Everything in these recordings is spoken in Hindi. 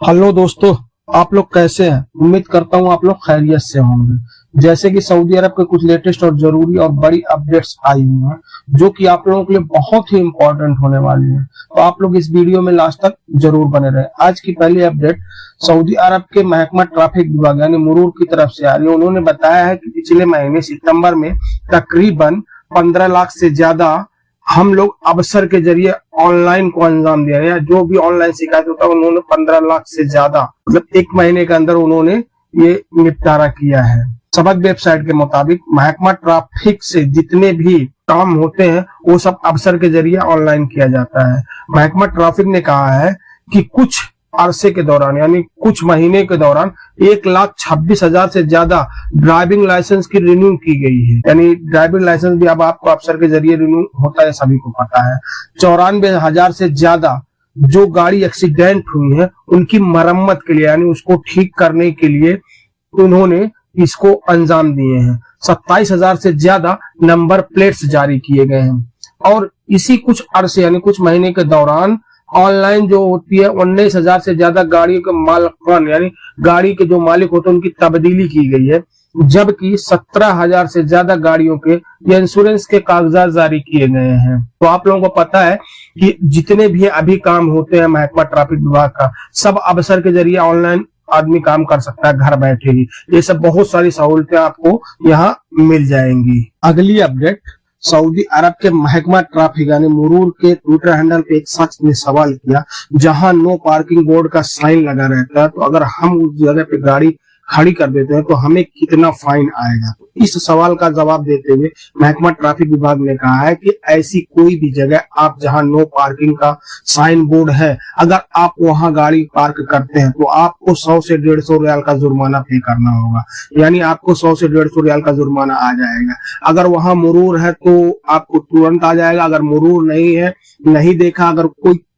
हेलो दोस्तों, आप लोग कैसे हैं? उम्मीद करता हूँ आप लोग खैरियत से होंगे। जैसे कि सऊदी अरब के कुछ लेटेस्ट और जरूरी और बड़ी अपडेट्स आई हुई हैं जो कि आप लोगों के लिए बहुत ही इंपॉर्टेंट होने वाली है, तो आप लोग इस वीडियो में लास्ट तक जरूर बने रहें। आज की पहली अपडेट सऊदी अरब के महकमा ट्रैफिक विभाग यानी मुरूर की तरफ से आ रही है। उन्होंने बताया है कि पिछले महीने सितंबर में तकरीबन 15 लाख से ज्यादा हम लोग अवसर के जरिए ऑनलाइन को अंजाम दिया है, या जो भी ऑनलाइन शिकायत होता है उन्होंने 15 लाख से ज्यादा मतलब एक महीने के अंदर उन्होंने ये निपटारा किया है। सबक वेबसाइट के मुताबिक महकमा ट्रैफिक से जितने भी काम होते हैं वो सब अवसर के जरिए ऑनलाइन किया जाता है। महकमा ट्रैफिक ने कहा है कि कुछ अरसे के दौरान यानी कुछ महीने के दौरान 1,26,000 से ज्यादा ड्राइविंग लाइसेंस की रिन्यू की गई है। यानी ड्राइविंग लाइसेंस भी अब आपको अफसर के जरिए रिन्यू होता है, सभी को पता है। 94,000 से ज्यादा जो गाड़ी एक्सीडेंट हुई है उनकी मरम्मत के लिए यानी उसको ठीक करने के लिए उन्होंने इसको अंजाम दिए हैं। 27,000 से ज्यादा नंबर प्लेट्स जारी किए गए हैं। और इसी कुछ अरसे यानी कुछ महीने के दौरान ऑनलाइन जो होती है 19,000 से ज्यादा गाड़ियों के मालिकान यानी गाड़ी के जो मालिक होते हैं उनकी तब्दीली की गई है, जबकि 17,000 से ज्यादा गाड़ियों के इंश्योरेंस के कागजात जारी किए गए हैं। तो आप लोगों को पता है कि जितने भी अभी काम होते हैं महकमा ट्रैफिक विभाग का, सब अवसर के जरिए ऑनलाइन आदमी काम कर सकता है घर बैठे ही। ये सब बहुत सारी सहूलतें आपको यहाँ मिल जाएंगी। अगली अपडेट, सऊदी अरब के महकमा ट्रैफिक यानी मुरूर के ट्विटर हैंडल पे एक शख्स ने सवाल किया, जहां नो पार्किंग बोर्ड का साइन लगा रहता है तो अगर हम उस जगह पे गाड़ी खड़ी कर देते हैं तो हमें कितना फाइन आएगा। तो इस सवाल का जवाब देते हुए महकमा ट्रैफिक विभाग ने कहा है कि ऐसी कोई भी जगह आप जहां नो पार्किंग का साइन बोर्ड है, अगर आप वहां गाड़ी पार्क करते हैं तो आपको 100 से 150 रियाल का जुर्माना पे करना होगा। यानी आपको 100 से 150 रियाल का जुर्माना आ जाएगा। अगर वहां मुरूर है तो आपको तुरंत आ जाएगा। अगर मुरूर नहीं है, नहीं देखा, अगर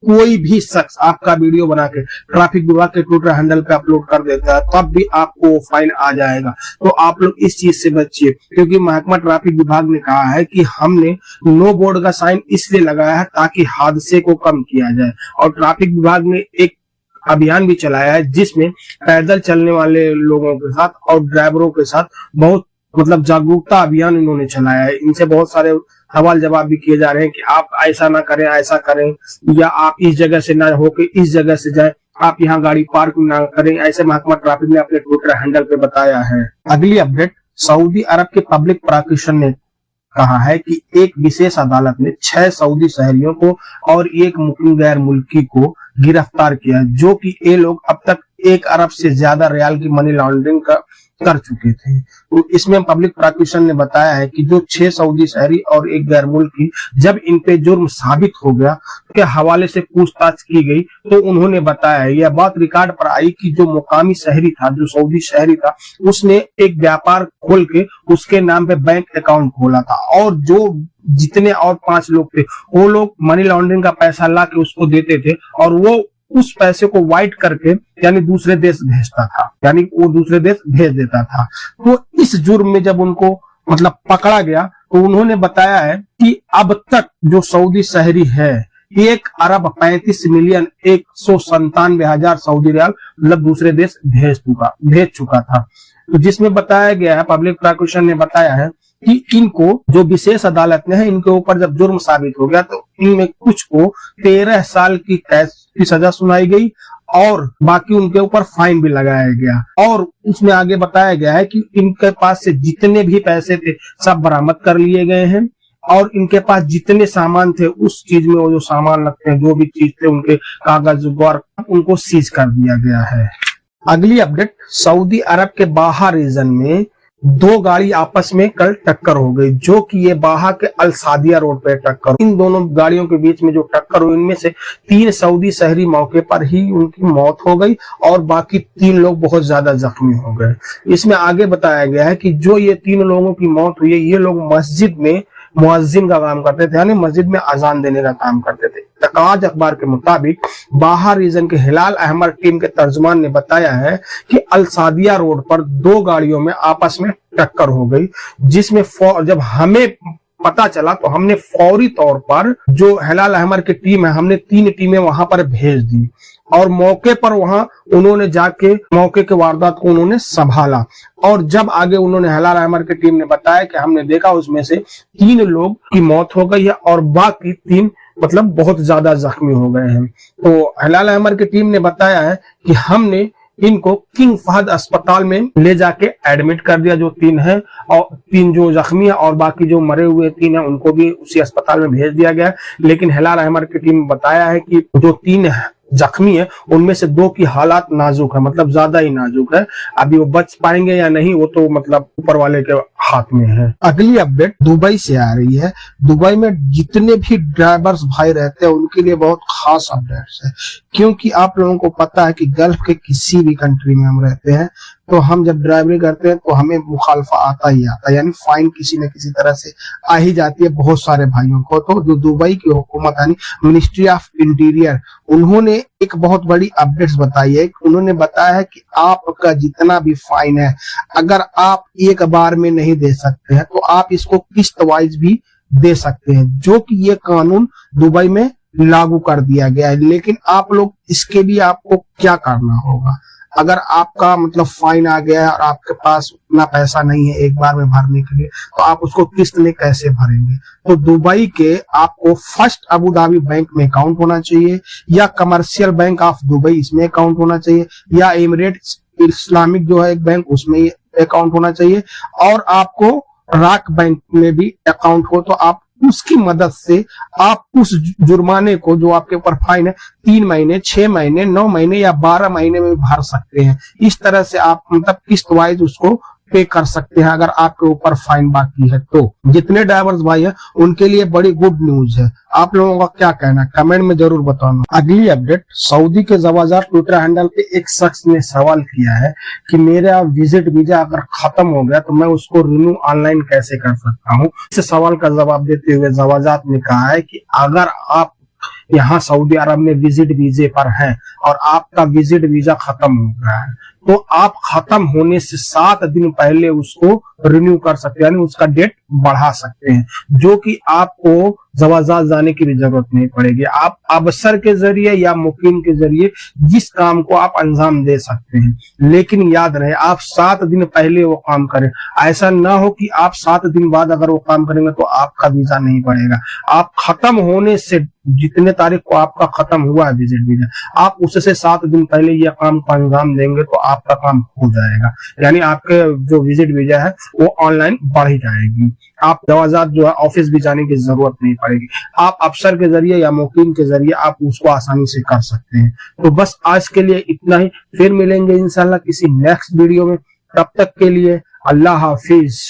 कोई भी शख्स आपका वीडियो बना के ट्रैफिक विभाग के ट्विटर हैंडल पे अपलोड कर देता है तब भी आपको फाइन आ जाएगा। तो आप लोग इस चीज से बचिए, क्योंकि महकमा ट्रैफिक विभाग ने कहा है कि हमने नो बोर्ड का साइन इसलिए लगाया है ताकि हादसे को कम किया जाए। और ट्रैफिक विभाग ने एक अभियान भी चलाया है जिसमें पैदल चलने वाले लोगों के साथ और ड्राइवरों के साथ बहुत मतलब जागरूकता अभियान इन्होंने चलाया है। इनसे बहुत सारे सवाल जवाब भी किए जा रहे हैं कि आप ऐसा ना करें, ऐसा करें, या आप इस जगह से ना होके इस जगह से जाएं, आप यहाँ गाड़ी पार्क ना करें, ऐसे महकमा ट्रैफिक ने अपने ट्विटर हैंडल पे बताया है। अगली अपडेट, सऊदी अरब के पब्लिक प्रोसिक्यूशन ने कहा है कि एक विशेष अदालत ने 6 सऊदी शहरियों को और एक मुकीम गैर मुल्की को गिरफ्तार किया, जो कि ये लोग अब तक 1 अरब से ज्यादा रियाल की मनी लॉन्ड्रिंग कर चुके थे। तो इसमें पब्लिक प्रोसिक्यूशन ने बताया है कि जो 6 सऊदी शहरी और एक गैर मुल्की जब इन पे जुर्म साबित हो गया के हवाले से पूछताछ की गई तो उन्होंने बताया, यह बात रिकॉर्ड पर आई कि जो मुकामी शहरी था, जो सऊदी शहरी था, उसने एक व्यापार खोल के उसके नाम पे बैंक अकाउंट खोला था और जो जितने और 5 लोग थे वो लोग मनी लॉन्ड्रिंग का पैसा ला के उसको देते थे और वो उस पैसे को वाइट करके यानी दूसरे देश भेजता था, यानी वो दूसरे देश भेज देता था। तो इस जुर्म में जब उनको मतलब पकड़ा गया तो उन्होंने बताया है कि अब तक जो सऊदी शहरी है 1 अरब 35 मिलियन 197,000 सऊदी रियाल मतलब दूसरे देश भेज चुका था। तो जिसमें बताया गया है, पब्लिक प्रोसिक्यूशन ने बताया है कि इनको जो विशेष अदालत ने है इनके ऊपर जब जुर्म साबित हो गया तो इनमें कुछ को 13 साल की कैद की सजा सुनाई गई और बाकी उनके ऊपर फाइन भी लगाया गया। और इसमें आगे बताया गया है कि इनके पास से जितने भी पैसे थे सब बरामद कर लिए गए हैं और इनके पास जितने सामान थे उस चीज में वो जो सामान लगते हैं, जो भी चीज थे, उनके कागज वगैरह उनको सीज कर दिया गया है। अगली अपडेट, सऊदी अरब के बाहा रीजन में 2 गाड़ी आपस में कल टक्कर हो गई, जो कि ये बाहा के अल सादिया रोड पे टक्कर। इन दोनों गाड़ियों के बीच में जो टक्कर हुई इनमें से 3 सऊदी शहरी मौके पर ही उनकी मौत हो गई और बाकी 3 लोग बहुत ज्यादा जख्मी हो गए। इसमें आगे बताया गया है कि जो ये 3 लोगों की मौत हुई है ये लोग मस्जिद में मुअज्जिन का काम करते थे, यानी मस्जिद में अजान देने का काम करते थे। तकाज अखबार के मुताबिक बाहर रीजन के हिलाल अहमद टीम के तर्जुमान ने बताया है कि अल सादिया रोड पर 2 गाड़ियों में आपस में टक्कर हो गई, जिसमें जब हमें पता चला तो हमने फौरी तौर पर जो हिलाल अहमद की टीम है हमने 3 टीमें वहां पर भेज दी और मौके पर वहां उन्होंने जाके मौके के वारदात को उन्होंने संभाला। और जब आगे उन्होंने हिलाल अहमद की टीम ने बताया कि हमने देखा उसमें से 3 लोग की मौत हो गई है और बाकी 3 मतलब बहुत ज्यादा जख्मी हो गए हैं। तो हिलाल अहमद की टीम ने बताया है कि हमने इनको किंग फहद अस्पताल में ले जाके एडमिट कर दिया, जो 3 हैं, और 3 जो जख्मी है और बाकी जो मरे हुए 3 हैं उनको भी उसी अस्पताल में भेज दिया गया। लेकिन हिलाल अहमद की टीम ने बताया है कि जो 3 जख्मी है उनमें से 2 की हालात नाजुक है, मतलब ज्यादा ही नाजुक है। अभी वो बच पाएंगे या नहीं वो तो मतलब ऊपर वाले के हाथ में है। अगली अपडेट दुबई से आ रही है। दुबई में जितने भी ड्राइवर्स भाई रहते हैं उनके लिए बहुत खास अपडेट्स है, क्योंकि आप लोगों को पता है कि गल्फ के किसी भी कंट्री में हम रहते हैं तो हम जब ड्राइवरी करते हैं तो हमें मुखालफा आता ही आता है, यानी फाइन किसी न किसी तरह से आ ही जाती है बहुत सारे भाइयों को। तो जो दुबई की हुकूमत यानी मिनिस्ट्री ऑफ इंटीरियर, उन्होंने एक बहुत बड़ी अपडेट्स बताई है। उन्होंने बताया है कि आपका जितना भी फाइन है अगर आप एक बार में नहीं दे सकते हैं तो आप इसको किस्त वाइज भी दे सकते हैं, जो कि ये कानून दुबई में लागू कर दिया गया है। लेकिन आप लोग इसके लिए आपको क्या करना होगा, अगर आपका मतलब फाइन आ गया है और आपके पास उतना पैसा नहीं है एक बार में भरने के लिए तो आप उसको किस्त में कैसे भरेंगे। तो दुबई के आपको फर्स्ट अबू धाबी बैंक में अकाउंट होना चाहिए, या कमर्शियल बैंक ऑफ दुबई इसमें अकाउंट होना चाहिए, या एमिरेट्स इस्लामिक जो है एक बैंक उसमें अकाउंट होना चाहिए, और आपको राक बैंक में भी अकाउंट हो तो आप उसकी मदद से आप उस जुर्माने को जो आपके ऊपर फाइन है 3 महीने, 6 महीने, 9 महीने या 12 महीने में भर सकते हैं। इस तरह से आप मतलब किस्त वाइज उसको पे कर सकते हैं अगर आपके ऊपर फाइन बाकी है। तो जितने ड्राइवर्स भाई हैं उनके लिए बड़ी गुड न्यूज है। आप लोगों का क्या कहना है कमेंट में जरूर बताना। अगली अपडेट, सऊदी के ज़वाज़ात ट्विटर हैंडल पे एक शख्स ने सवाल किया है कि मेरा विजिट वीजा अगर खत्म हो गया तो मैं उसको रिन्यू ऑनलाइन कैसे कर सकता हूँ। इस सवाल का जवाब देते हुए ज़वाज़ात ने कहा है कि अगर आप यहाँ सऊदी अरब में विजिट वीजे पर हैं और आपका विजिट वीजा खत्म हो गया है तो आप खत्म होने से 7 दिन पहले उसको रिन्यू कर सकते हैं, यानी उसका डेट बढ़ा सकते हैं, जो कि आपको ज़वाज़ात जाने की भी जरूरत नहीं पड़ेगी। आप अबसर के जरिए या मुकीम के जरिए जिस काम को आप अंजाम दे सकते हैं, लेकिन याद रहे आप 7 दिन पहले वो काम करें। ऐसा ना हो कि आप 7 दिन बाद अगर वो काम करेंगे तो आपका वीजा नहीं बढ़ेगा। आप खत्म होने से जितने तारीख को आपका खत्म हुआ है विजिट वीजा, आप उससे 7 दिन पहले ये काम को अंजाम देंगे तो आपका काम हो जाएगा, यानी आपके जो विजिट वीजा है वो ऑनलाइन बढ़ ही जाएगी। आप ज़वाज़ात जो है ऑफिस भी जाने की जरूरत नहीं पड़ेगी, आप अफसर के जरिए या मुकीम के जरिए आप उसको आसानी से कर सकते हैं। तो बस आज के लिए इतना ही, फिर मिलेंगे इंशाल्लाह किसी नेक्स्ट वीडियो में। तब तक के लिए अल्लाह हाफिज।